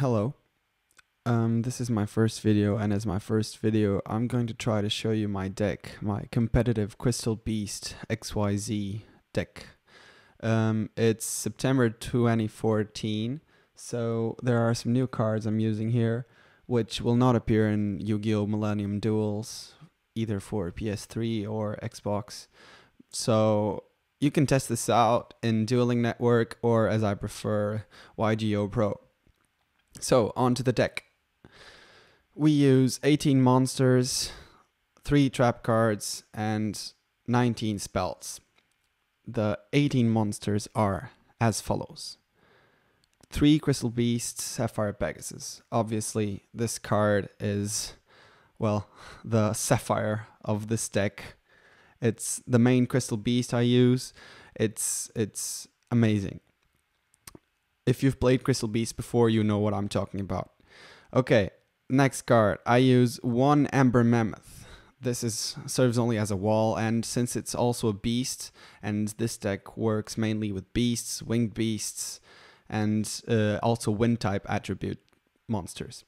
Hello. This is my first video, and as my first video, I'm going to try to show you my deck, my competitive Crystal Beast XYZ deck. It's September 2014, so there are some new cards I'm using here, which will not appear in Yu-Gi-Oh! Millennium Duels, either for PS3 or Xbox. So you can test this out in Dueling Network, or as I prefer, YGO Pro. So, on to the deck. We use 18 monsters, 3 trap cards, and 19 spells. The 18 monsters are as follows. 3 Crystal Beasts, Sapphire Pegasus. Obviously, this card is, well, the Sapphire of this deck. It's the main Crystal Beast I use. It's amazing. If you've played Crystal Beast before, you know what I'm talking about. Okay, next card. I use 1 Ember Mammoth. This serves only as a wall, and since it's also a beast, and this deck works mainly with beasts, winged beasts, and also wind type attribute monsters.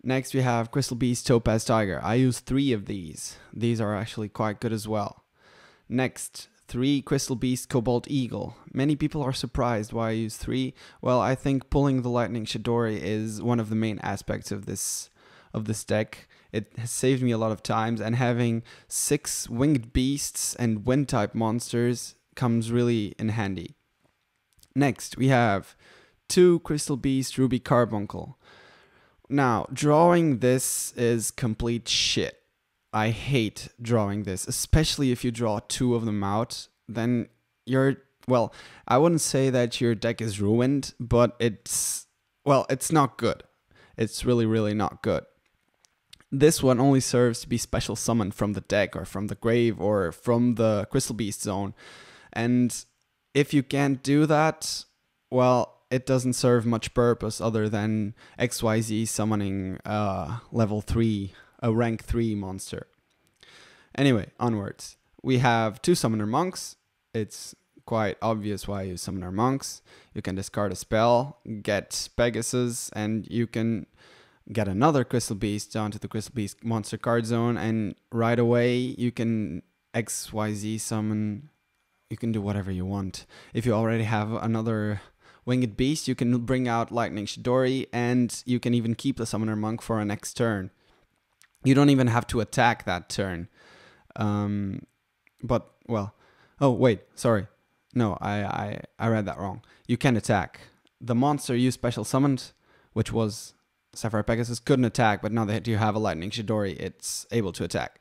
Next we have Crystal Beast Topaz Tiger. I use 3 of these. These are actually quite good as well. Next, 3 Crystal Beast Cobalt Eagle. Many people are surprised why I use 3. Well, I think pulling the Lightning Chidori is one of the main aspects of this deck. It has saved me a lot of times, and having 6 winged beasts and wind type monsters comes really in handy. Next, we have 2 Crystal Beast Ruby Carbuncle. Now, drawing this is complete shit. I hate drawing this, especially if you draw 2 of them out, then well, I wouldn't say that your deck is ruined, but it's not good. It's really, really not good. This one only serves to be special summoned from the deck or from the grave or from the Crystal Beast zone. And if you can't do that, well, it doesn't serve much purpose other than XYZ summoning level 3, a rank 3 monster. Anyway, onwards. We have 2 Summoner Monks. It's quite obvious why you Summoner Monks. You can discard a spell, get Pegasus, and you can get another Crystal Beast down to the Crystal Beast monster card zone, and right away you can XYZ summon. You can do whatever you want. If you already have another Winged Beast, you can bring out Lightning Chidori, and you can even keep the Summoner Monk for a next turn. You don't even have to attack that turn. But, well, oh, wait, sorry. No, I read that wrong. You can attack. The monster you special summoned, which was Sapphire Pegasus, couldn't attack, but now that you have a Lightning Chidori, it's able to attack.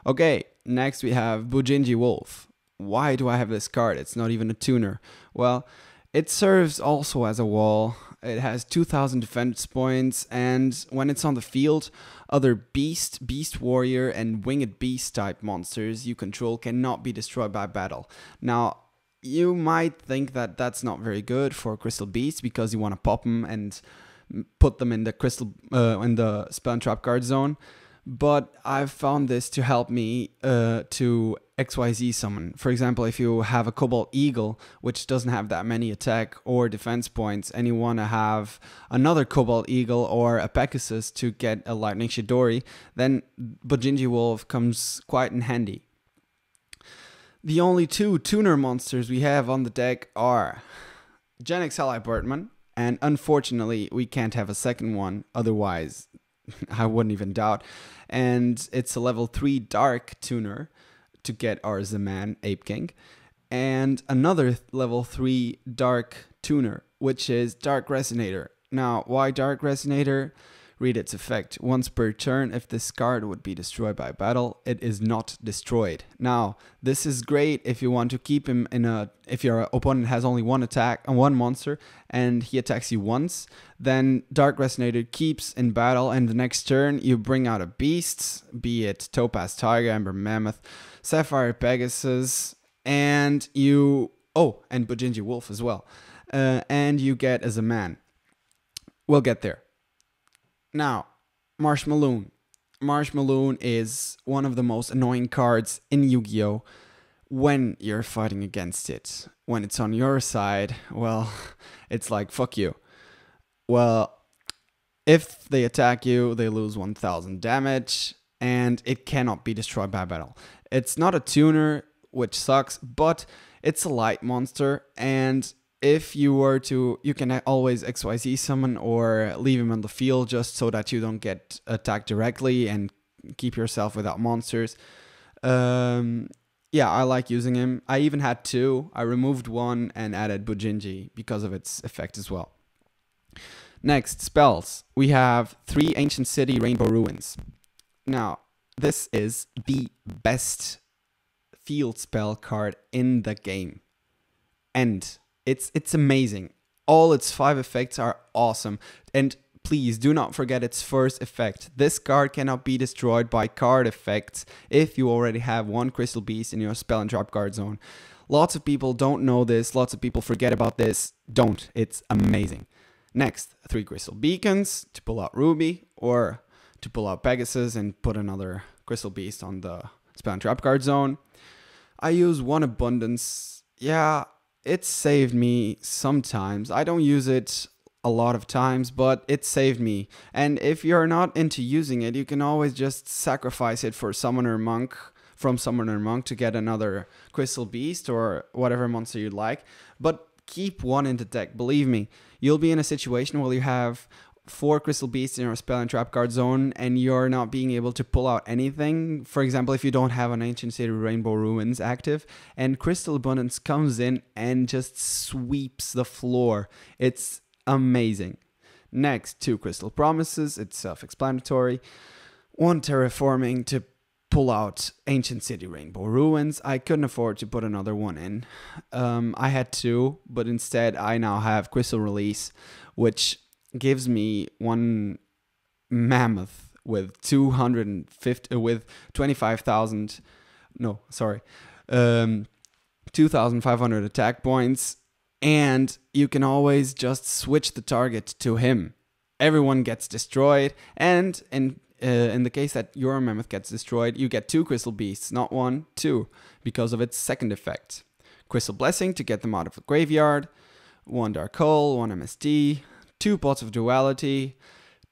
Okay, next we have Bujinji Wolf. Why do I have this card? It's not even a tuner. Well, it serves also as a wall. It has 2000 defense points, and when it's on the field, other beast, beast warrior, and winged beast type monsters you control cannot be destroyed by battle. Now, you might think that that's not very good for Crystal Beasts because you want to pop them and put them in the in the spell and trap card zone. But I've found this to help me to XYZ summon. For example, if you have a Cobalt Eagle, which doesn't have that many attack or defense points, and you want to have another Cobalt Eagle or a Pegasus to get a Lightning Chidori, then Bujinji Wolf comes quite in handy. The only 2 tuner monsters we have on the deck are Genex Ally Birdman, and unfortunately we can't have a second one, otherwise I wouldn't even doubt. And it's a level 3 dark tuner to get our Zaman Ape King. And another level 3 dark tuner, which is Dark Resonator. Now, why Dark Resonator? Read its effect. Once per turn, if this card would be destroyed by battle, it is not destroyed. Now, this is great if you want to keep him in if your opponent has only one attack on one monster and he attacks you once, then Dark Resonator keeps in battle, and the next turn you bring out a beast, be it Topaz Tiger, Ember Mammoth, Sapphire Pegasus, and and Bujinji Wolf as well. And you get as a man. We'll get there. Now, Marshmalloon. Marshmalloon is one of the most annoying cards in Yu-Gi-Oh! When you're fighting against it. When it's on your side, well, it's like, fuck you. Well, If they attack you, they lose 1000 damage, and it cannot be destroyed by battle. It's not a tuner, which sucks, but it's a light monster, and if you were to, you can always XYZ summon or leave him on the field just so that you don't get attacked directly and keep yourself without monsters. Yeah, I like using him. I even had two. I removed one and added Bujinji because of its effect as well. Next, spells. We have 3 Ancient City Rainbow Ruins. Now, this is the best field spell card in the game. And it's amazing. All its 5 effects are awesome. And please do not forget its first effect. This card cannot be destroyed by card effects if you already have 1 Crystal Beast in your spell and trap card zone. Lots of people don't know this. Lots of people forget about this. Don't. It's amazing. Next, 3 Crystal Beacons to pull out Ruby or to pull out Pegasus and put another Crystal Beast on the spell and trap card zone. I use 1 Abundance. Yeah, it saved me sometimes. I don't use it a lot of times, but it saved me. And if you're not into using it, you can always just sacrifice it for Summoner Monk, from Summoner Monk, to get another Crystal Beast or whatever monster you'd like. But keep 1 in the deck. Believe me, you'll be in a situation where you have 4 Crystal Beasts in your spell and trap card zone and you're not being able to pull out anything. For example, if you don't have an Ancient City Rainbow Ruins active and Crystal Abundance comes in and just sweeps the floor. It's amazing. Next, 2 Crystal Promises. It's self-explanatory. 1 Terraforming to pull out Ancient City Rainbow Ruins. I couldn't afford to put another one in. I had 2, but instead I now have Crystal Release, which gives me 1 mammoth with 25,000. No, sorry, 2,500 attack points. And you can always just switch the target to him. Everyone gets destroyed, and in the case that your mammoth gets destroyed, you get 2 Crystal Beasts, not 1, 2, because of its second effect. Crystal Blessing to get them out of the graveyard, 1 Dark Hole, 1 MSD, 2 Pots of Duality,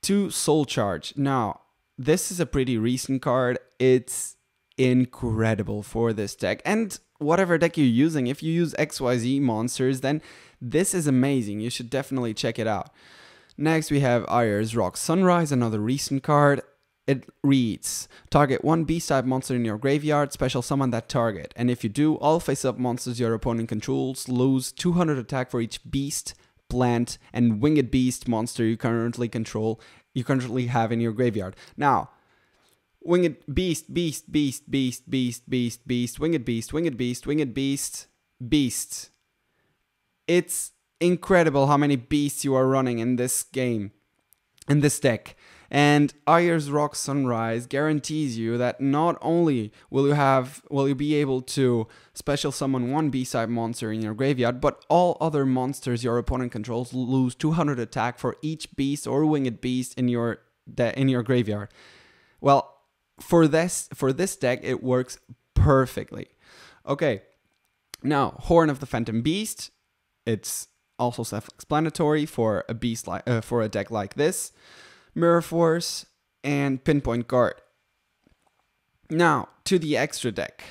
2 Soul Charge. Now, this is a pretty recent card. It's incredible for this deck. And whatever deck you're using, if you use XYZ monsters, then this is amazing. You should definitely check it out. Next, we have Ayers Rock Sunrise, another recent card. It reads, target 1 beast-type monster in your graveyard, special summon that target. And if you do, all face-up monsters your opponent controls lose 200 attack for each beast, plant, and winged beast monster you currently have in your graveyard. Now, winged beast, beast, beast, beast, beast, beast, beast, winged beast, winged beast, winged beast, beast. It's incredible how many beasts you are running in this game, in this deck. And Ayers Rock Sunrise guarantees you that not only will you be able to special summon 1 beast-type monster in your graveyard, but all other monsters your opponent controls lose 200 attack for each beast or winged beast in your graveyard. Well, for this deck, it works perfectly. Okay, now Horn of the Phantom Beast. It's also self-explanatory for a deck like this. Mirror Force and Pinpoint Guard. Now to the extra deck.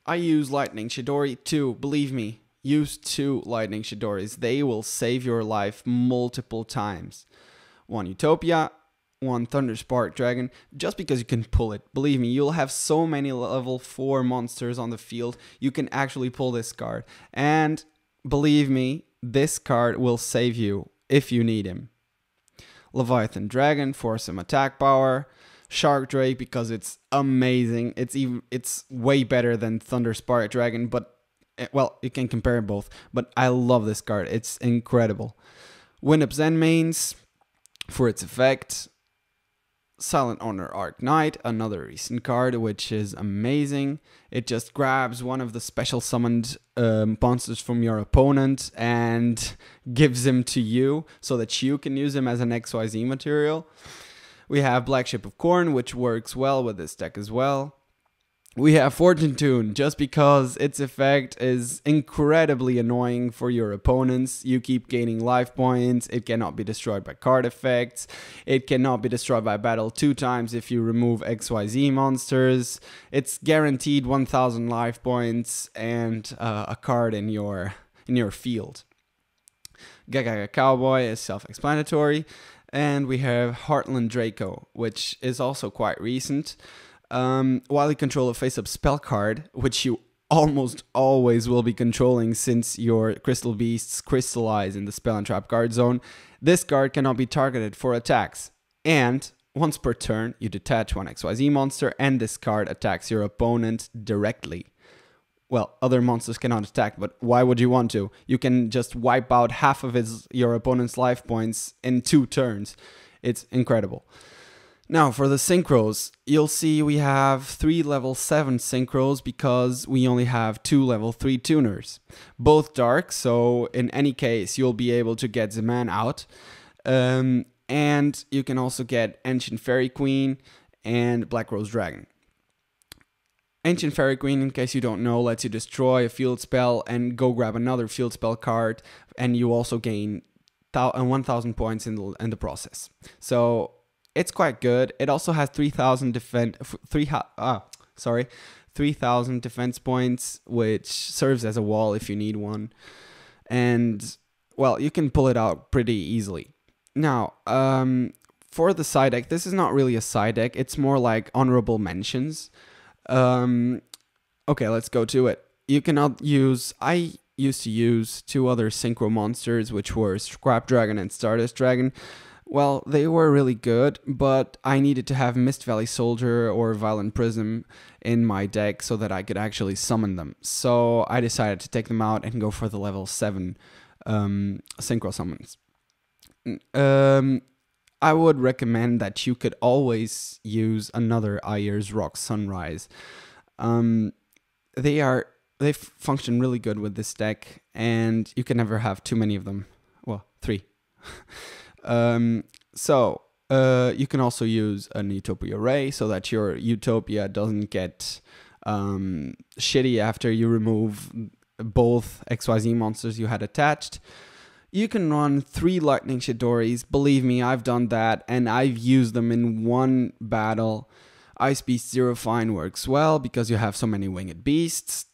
I use Lightning Chidori too. Believe me, use 2 Lightning Chidoris. They will save your life multiple times. 1 Utopia, 1 Thunder Spark Dragon, just because you can pull it. Believe me, you'll have so many level 4 monsters on the field, you can actually pull this card. And believe me, this card will save you if you need him. Leviathan Dragon for some attack power. Shark Drake because it's amazing. It's way better than Thunder Spark Dragon, but well, you can compare both. But I love this card. It's incredible. Wind Up Zen Mains for its effect. Silent Honor Arc Knight, another recent card, which is amazing. It just grabs one of the special summoned monsters from your opponent and gives him to you so that you can use him as an XYZ material. We have Black Ship of Corn, which works well with this deck as well. We have Fortune Tune, just because its effect is incredibly annoying for your opponents. You keep gaining life points, it cannot be destroyed by card effects, it cannot be destroyed by battle 2 times if you remove XYZ monsters. It's guaranteed 1000 life points and a card in your field. Gagaga Cowboy is self-explanatory, and we have Heartland Draco, which is also quite recent. While you control a face-up spell card, which you almost always will be controlling since your Crystal Beasts crystallize in the spell and trap card zone, this card cannot be targeted for attacks. And once per turn, you detach one XYZ monster and this card attacks your opponent directly. Well, other monsters cannot attack, but why would you want to? You can just wipe out half of your opponent's life points in 2 turns. It's incredible. Now, for the synchros, you'll see we have 3 level 7 synchros because we only have 2 level 3 tuners. Both dark, so in any case, you'll be able to get the man out. And you can also get Ancient Fairy Queen and Black Rose Dragon. Ancient Fairy Queen, in case you don't know, lets you destroy a field spell and go grab another field spell card, and you also gain 1000 points in the process. So it's quite good. It also has 3000 defense points, which serves as a wall if you need one. And well, you can pull it out pretty easily. Now, for the side deck, this is not really a side deck. It's more like honorable mentions. Okay, let's go to it. You cannot use... I used to use 2 other synchro monsters, which were Scrap Dragon and Stardust Dragon. Well, they were really good, but I needed to have Mist Valley Soldier or Violent Prism in my deck so that I could actually summon them. So I decided to take them out and go for the level 7 synchro summons. I would recommend that you could always use another Ayers Rock Sunrise. They function really good with this deck, and you can never have too many of them. Well, 3. You can also use an Utopia Ray so that your Utopia doesn't get shitty after you remove both XYZ monsters you had attached. You can run 3 Lightning Chidoris. Believe me, I've done that, and I've used them in 1 battle. Ice Beast Zero Fine works well because you have so many winged beasts.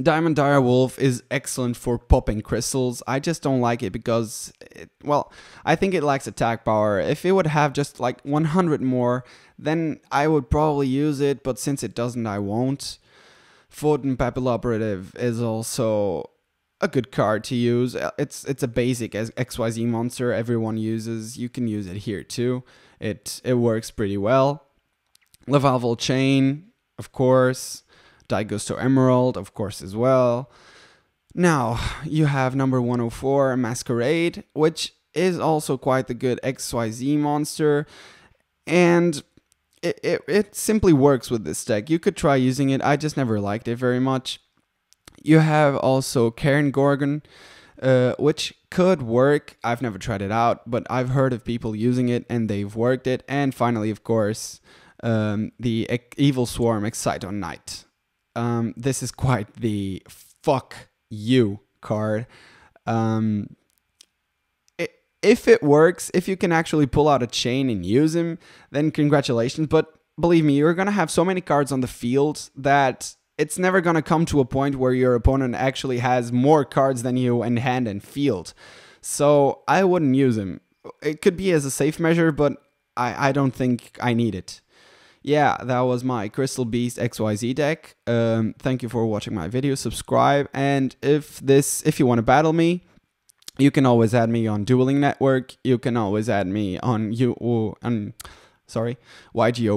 Diamond Dire Wolf is excellent for popping crystals. I just don't like it because, I think it lacks attack power. If it would have just like 100 more, then I would probably use it, but since it doesn't, I won't. Photon Papilloperative is also a good card to use. It's a basic XYZ monster everyone uses. You can use it here too. It works pretty well. Lavalval Chain, of course. Daigusto Emerald, of course, as well. Now, you have number 104, Masquerade, which is also quite the good XYZ monster. And it simply works with this deck. You could try using it. I just never liked it very much. You have also Cairn Gorgon, which could work. I've never tried it out, but I've heard of people using it and they've worked it. And finally, of course, the Evil Swarm Exciton Knight. This is quite the fuck you card. If it works, if you can actually pull out a chain and use him, then congratulations. But believe me, you're going to have so many cards on the field that it's never going to come to a point where your opponent actually has more cards than you in hand and field. So I wouldn't use him. It could be as a safe measure, but I don't think I need it. Yeah, that was my Crystal Beast XYZ deck. Thank you for watching my video. Subscribe, and if you want to battle me, you can always add me on Dueling Network. You can always add me on YGO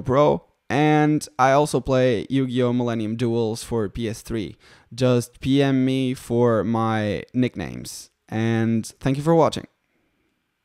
Pro, and I also play Yu-Gi-Oh! Millennium Duels for PS3. Just PM me for my nicknames, and thank you for watching.